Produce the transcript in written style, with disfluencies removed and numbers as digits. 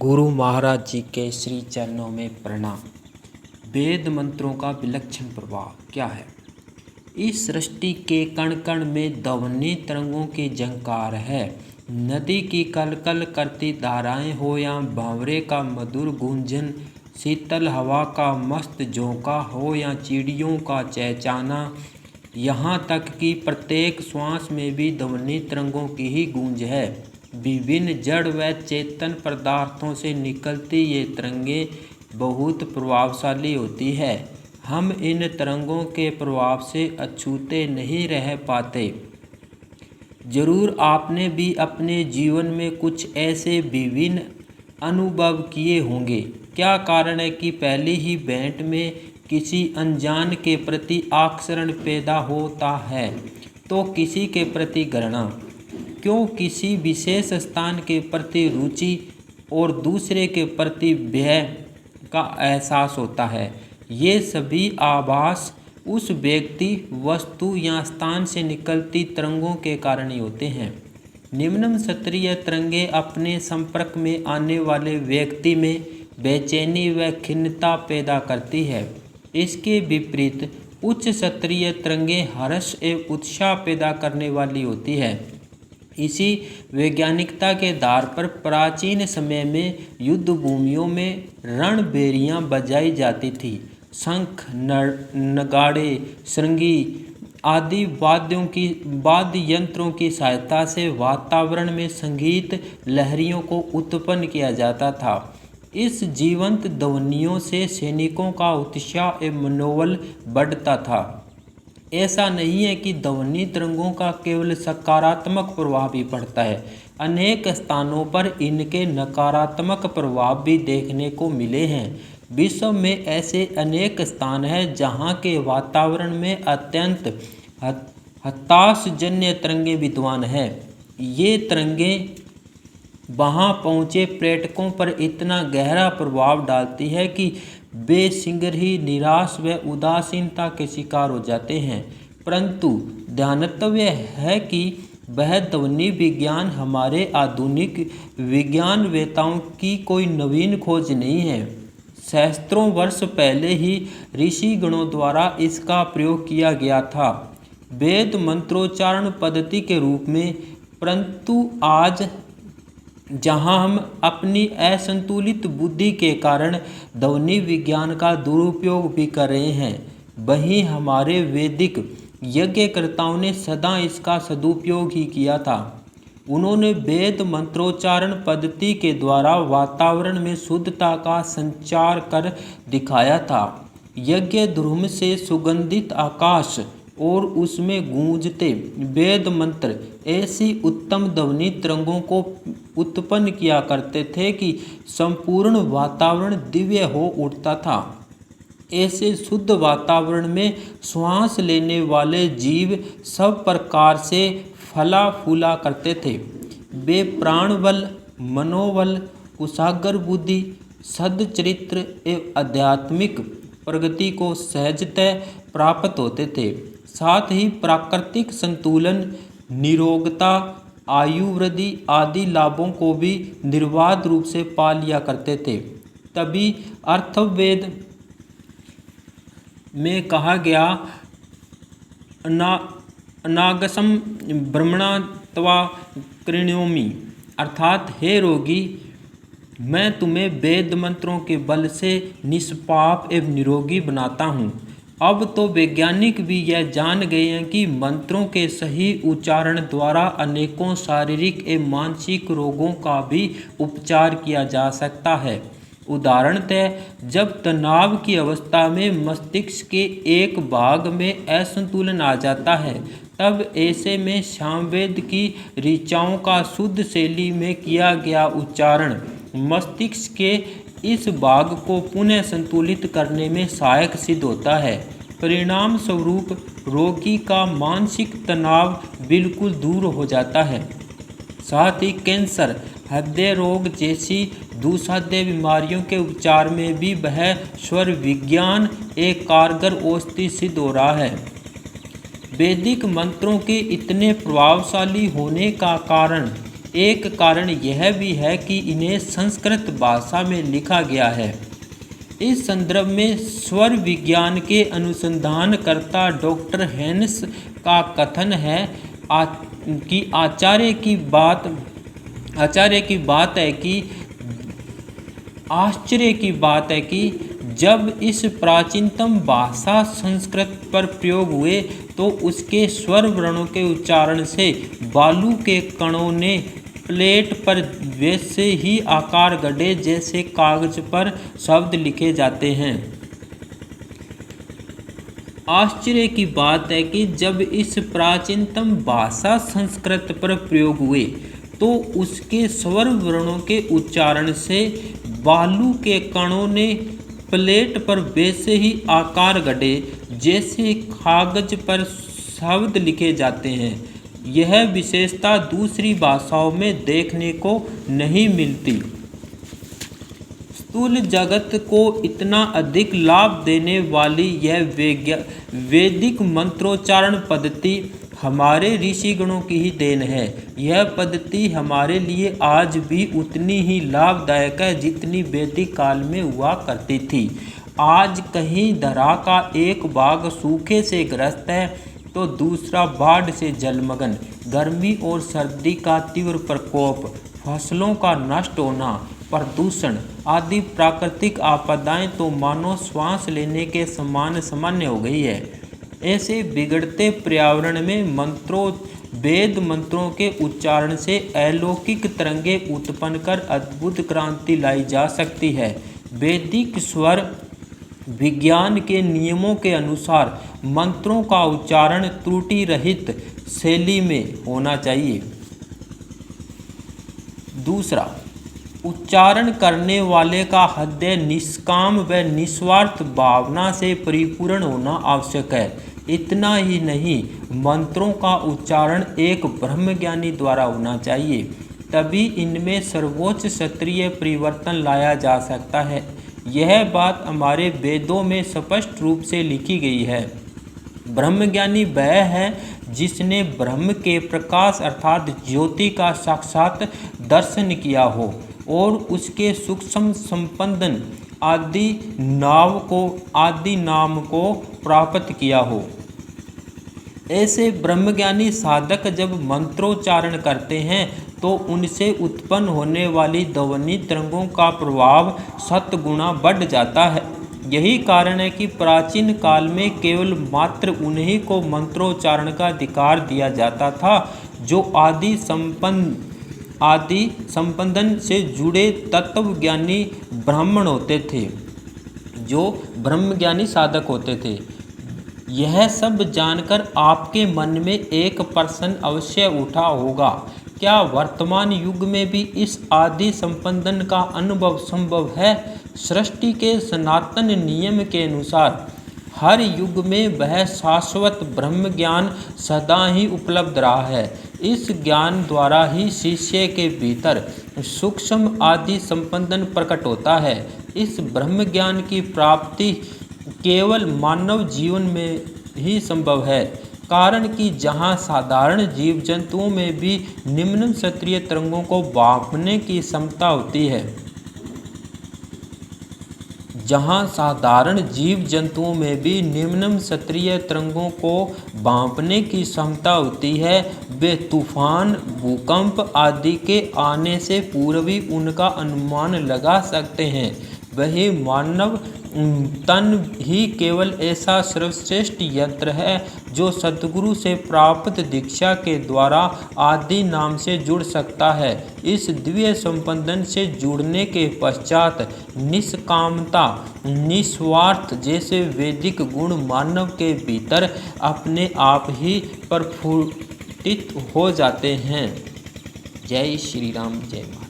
गुरु महाराज जी के श्री चरणों में प्रणाम। वेद मंत्रों का विलक्षण प्रभाव क्या है? इस सृष्टि के कण कण में ध्वनि तरंगों की झंकार है। नदी की कल कल करती धाराएं हो या भंवरे का मधुर गूंजन, शीतल हवा का मस्त झोंका हो या चिड़ियों का चहचहाना, यहाँ तक कि प्रत्येक श्वास में भी ध्वनि तरंगों की ही गूंज है। विभिन्न जड़ व चेतन पदार्थों से निकलती ये तरंगें बहुत प्रभावशाली होती है। हम इन तरंगों के प्रभाव से अछूते नहीं रह पाते। जरूर आपने भी अपने जीवन में कुछ ऐसे विभिन्न अनुभव किए होंगे। क्या कारण है कि पहली ही भेंट में किसी अनजान के प्रति आकर्षण पैदा होता है, तो किसी के प्रति घृणा, क्यों किसी विशेष स्थान के प्रति रुचि और दूसरे के प्रति भय का एहसास होता है। ये सभी आभास उस व्यक्ति, वस्तु या स्थान से निकलती तरंगों के कारण ही होते हैं। निम्न स्तरीय तरंगें अपने संपर्क में आने वाले व्यक्ति में बेचैनी व खिन्नता पैदा करती है। इसके विपरीत उच्च स्तरीय तरंगें हर्ष एवं उत्साह पैदा करने वाली होती है। इसी वैज्ञानिकता के आधार पर प्राचीन समय में युद्ध भूमियों में रणभेरियाँ बजाई जाती थी। शंख, नगाड़े, श्रृंगी आदि वाद्य यंत्रों की सहायता से वातावरण में संगीत लहरियों को उत्पन्न किया जाता था। इस जीवंत ध्वनियों से सैनिकों का उत्साह एवं मनोबल बढ़ता था। ऐसा नहीं है कि ध्वनि तरंगों का केवल सकारात्मक प्रभाव ही पड़ता है। अनेक स्थानों पर इनके नकारात्मक प्रभाव भी देखने को मिले हैं। विश्व में ऐसे अनेक स्थान हैं जहां के वातावरण में अत्यंत हताशजन्य तरंगें विद्यमान हैं। ये तरंगें वहां पहुंचे पर्यटकों पर इतना गहरा प्रभाव डालती है कि वे शीघ्र ही निराश व उदासीनता के शिकार हो जाते हैं। परंतु ध्यातव्य है कि वह ध्वनि विज्ञान हमारे आधुनिक विज्ञानवेत्ताओं की कोई नवीन खोज नहीं है। सहस्त्रों वर्ष पहले ही ऋषिगणों द्वारा इसका प्रयोग किया गया था, वेद मंत्रोच्चारण पद्धति के रूप में। परंतु आज जहां हम अपनी असंतुलित बुद्धि के कारण ध्वनि विज्ञान का दुरुपयोग भी कर रहे हैं, वहीं हमारे वैदिक यज्ञकर्ताओं ने सदा इसका सदुपयोग ही किया था। उन्होंने वेद मंत्रोच्चारण पद्धति के द्वारा वातावरण में शुद्धता का संचार कर दिखाया था। यज्ञ धूम से सुगंधित आकाश और उसमें गूंजते वेद मंत्र ऐसी उत्तम ध्वनि तरंगों को उत्पन्न किया करते थे कि संपूर्ण वातावरण दिव्य हो उठता था। ऐसे शुद्ध वातावरण में श्वास लेने वाले जीव सब प्रकार से फला फूला करते थे। वे प्राणबल, मनोबल, कुशाग्र बुद्धि, सद्चरित्र एवं आध्यात्मिक प्रगति को सहजतः प्राप्त होते थे। साथ ही प्राकृतिक संतुलन, निरोगता, आयु वृद्धि आदि लाभों को भी निर्बाध रूप से पा लिया करते थे। तभी अथर्ववेद में कहा गया, अनागसम ब्रह्मणा त्वा कृणोमि, अर्थात हे रोगी, मैं तुम्हें वेद मंत्रों के बल से निष्पाप एवं निरोगी बनाता हूँ। अब तो वैज्ञानिक भी यह जान गए हैं कि मंत्रों के सही उच्चारण द्वारा अनेकों शारीरिक एवं मानसिक रोगों का भी उपचार किया जा सकता है। उदाहरणतः जब तनाव की अवस्था में मस्तिष्क के एक भाग में असंतुलन आ जाता है, तब ऐसे में सामवेद की ऋचाओं का शुद्ध शैली में किया गया उच्चारण मस्तिष्क के इस भाग को पुनः संतुलित करने में सहायक सिद्ध होता है। परिणाम स्वरूप रोगी का मानसिक तनाव बिल्कुल दूर हो जाता है। साथ ही कैंसर, हृदय रोग जैसी दुस्साध्य बीमारियों के उपचार में भी वह स्वर विज्ञान एक कारगर औषधि सिद्ध हो रहा है। वैदिक मंत्रों के इतने प्रभावशाली होने का कारण एक कारण यह भी है कि इन्हें संस्कृत भाषा में लिखा गया है। इस संदर्भ में स्वर विज्ञान के अनुसंधानकर्ता डॉक्टर हेन्स का कथन है कि आश्चर्य की बात है कि जब इस प्राचीनतम भाषा संस्कृत पर प्रयोग हुए तो उसके स्वर वर्णों के उच्चारण से बालू के कणों ने प्लेट पर वैसे ही आकार गढ़े जैसे कागज पर शब्द लिखे जाते हैं। आश्चर्य की बात है कि जब इस प्राचीनतम भाषा संस्कृत पर प्रयोग हुए तो उसके स्वर वर्णों के उच्चारण से बालू के कणों ने प्लेट पर वैसे ही आकार गढ़े जैसे कागज पर शब्द लिखे जाते हैं। यह विशेषता दूसरी भाषाओं में देखने को नहीं मिलती। स्थूल जगत को इतना अधिक लाभ देने वाली यह वैदिक मंत्रोच्चारण पद्धति हमारे ऋषिगणों की ही देन है। यह पद्धति हमारे लिए आज भी उतनी ही लाभदायक है जितनी वैदिक काल में हुआ करती थी। आज कहीं धरा का एक भाग सूखे से ग्रस्त है तो दूसरा बाढ़ से जलमग्न, गर्मी और सर्दी का तीव्र प्रकोप, फसलों का नष्ट होना, प्रदूषण आदि प्राकृतिक आपदाएं तो मानो श्वास लेने के समान सामान्य हो गई है। ऐसे बिगड़ते पर्यावरण में वेद मंत्रों के उच्चारण से अलौकिक तरंगें उत्पन्न कर अद्भुत क्रांति लाई जा सकती है। वैदिक स्वर विज्ञान के नियमों के अनुसार मंत्रों का उच्चारण त्रुटि रहित शैली में होना चाहिए। दूसरा, उच्चारण करने वाले का हृदय निष्काम व निस्वार्थ भावना से परिपूर्ण होना आवश्यक है। इतना ही नहीं, मंत्रों का उच्चारण एक ब्रह्मज्ञानी द्वारा होना चाहिए, तभी इनमें सर्वोच्च क्षत्रिय परिवर्तन लाया जा सकता है। यह बात हमारे वेदों में स्पष्ट रूप से लिखी गई है। ब्रह्मज्ञानी वह है जिसने ब्रह्म के प्रकाश अर्थात ज्योति का साक्षात दर्शन किया हो और उसके सूक्ष्म संपंदन आदि नाम को प्राप्त किया हो। ऐसे ब्रह्मज्ञानी साधक जब मंत्रोच्चारण करते हैं तो उनसे उत्पन्न होने वाली ध्वनि तरंगों का प्रभाव 7 गुना बढ़ जाता है। यही कारण है कि प्राचीन काल में केवल मात्र उन्हीं को मंत्रोच्चारण का अधिकार दिया जाता था जो आदि संपंदन से जुड़े तत्वज्ञानी ब्राह्मण होते थे, जो ब्रह्मज्ञानी साधक होते थे। यह सब जानकर आपके मन में एक प्रश्न अवश्य उठा होगा, क्या वर्तमान युग में भी इस आदि संपंदन का अनुभव संभव है? सृष्टि के सनातन नियम के अनुसार हर युग में वह शाश्वत ब्रह्म ज्ञान सदा ही उपलब्ध रहा है। इस ज्ञान द्वारा ही शिष्य के भीतर सूक्ष्म आदि संपंदन प्रकट होता है। इस ब्रह्म ज्ञान की प्राप्ति केवल मानव जीवन में ही संभव है, कारण कि जहाँ साधारण जीव जंतुओं में भी निम्न क्षत्रिय तरंगों को भांपने की क्षमता होती है, जहाँ साधारण जीव जंतुओं में भी निम्न क्षत्रिय तरंगों को भांपने की क्षमता होती है, वे तूफान, भूकंप आदि के आने से पूर्व ही उनका अनुमान लगा सकते हैं। वही मानव तन ही केवल ऐसा सर्वश्रेष्ठ यंत्र है जो सद्गुरु से प्राप्त दीक्षा के द्वारा आदि नाम से जुड़ सकता है। इस दिव्य संपंदन से जुड़ने के पश्चात निष्कामता, निस्वार्थ जैसे वैदिक गुण मानव के भीतर अपने आप ही प्रस्फुटित हो जाते हैं। जय श्री राम, जय माता।